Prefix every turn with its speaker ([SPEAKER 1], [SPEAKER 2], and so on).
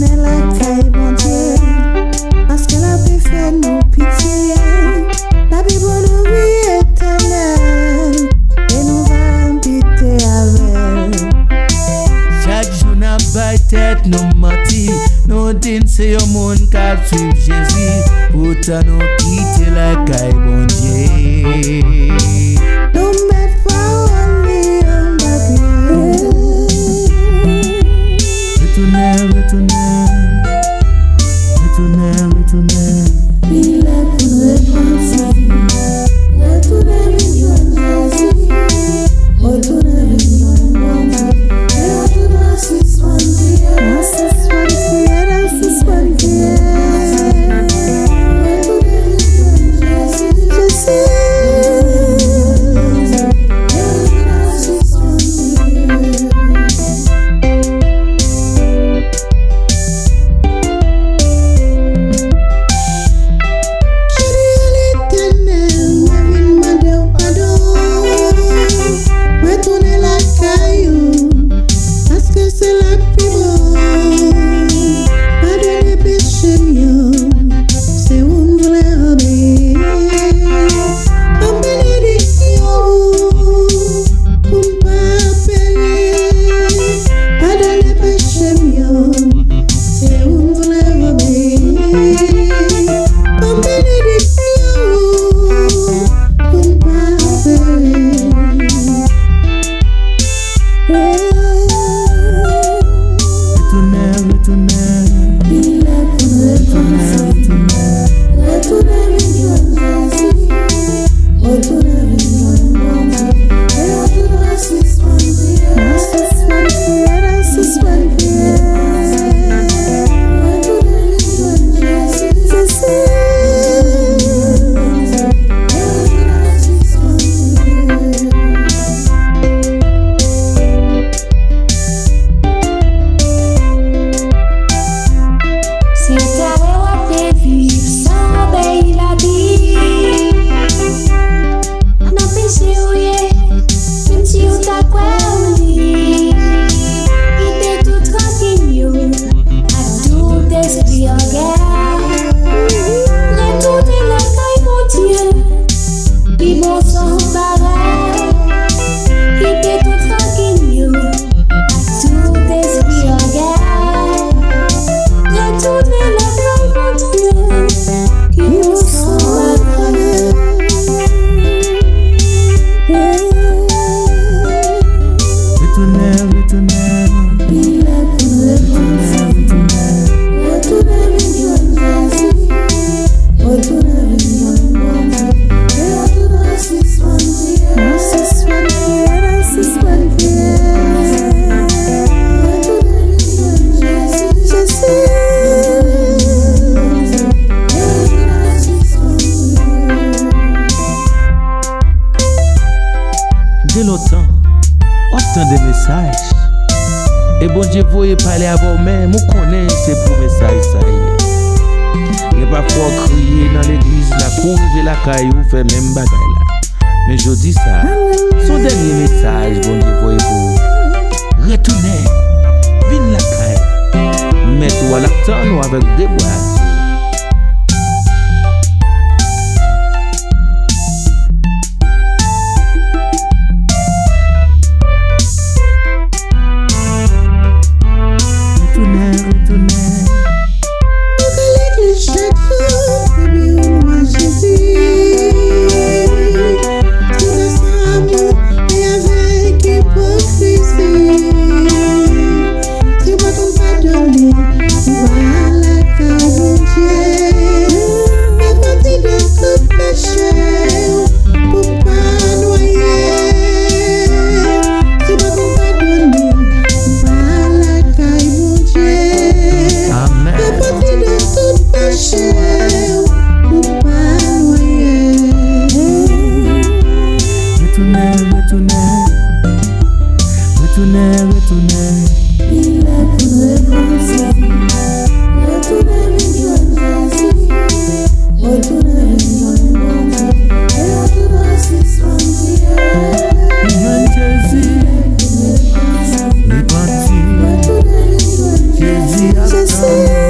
[SPEAKER 1] Retounen Lakay, bon Dieu, parce que la paix fait nous pitié. La Bible nous vie éternelle, et nous va habiter avec.
[SPEAKER 2] Chaque jour n'a pas tête nous menti. Nous disons c'est un monde qui suit Jésus. Pourtant nous quitter la caille, bon Dieu.
[SPEAKER 1] Nous mettons parole en Bible.
[SPEAKER 2] Retounen.
[SPEAKER 1] Il est pour repentir. Retounen Jésus. Retounen bon Dieu. Et retounen suspendre.
[SPEAKER 2] Et bon Dieu, vous parler à vous-même, vous connaissez pour message ça y est. Et parfois crier dans l'église, la cour de la caille, vous fait même bagaille là. Mais je dis ça, son dernier message, bon Dieu, voyez vous. Retournez, viens la caille, mettez-vous à l'acteur avec des bois.
[SPEAKER 1] Retounen, il est pour repentir. Retounen Jésus, retounen bon Dieu, et retounen suspendre.
[SPEAKER 2] Jésus, repentir. Jésus a
[SPEAKER 1] Jésus.